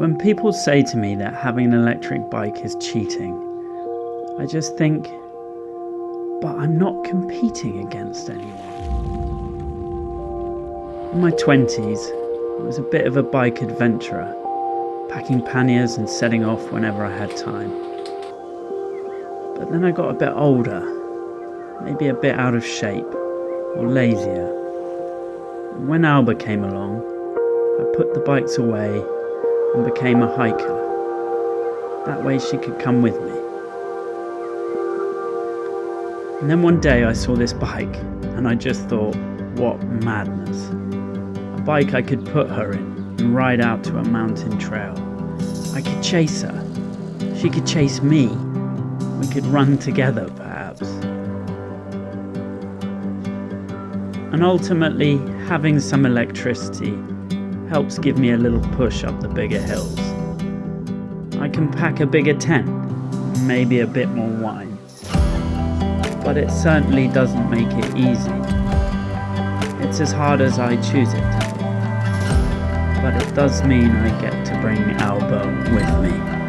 When people say to me that having an electric bike is cheating, I just think, but I'm not competing against anyone. In my 20s, I was a bit of a bike adventurer, packing panniers and setting off whenever I had time. But then I got a bit older, maybe a bit out of shape or lazier. And when Alba came along, I put the bikes away and became a hiker. That way she could come with me. And then one day I saw this bike and I just thought, what madness. A bike I could put her in and ride out to a mountain trail. I could chase her. She could chase me. We could run together, perhaps. And ultimately, having some electricity helps give me a little push up the bigger hills. I can pack a bigger tent, maybe a bit more wine. But it certainly doesn't make it easy. It's as hard as I choose it to be. But it does mean I get to bring Alba with me.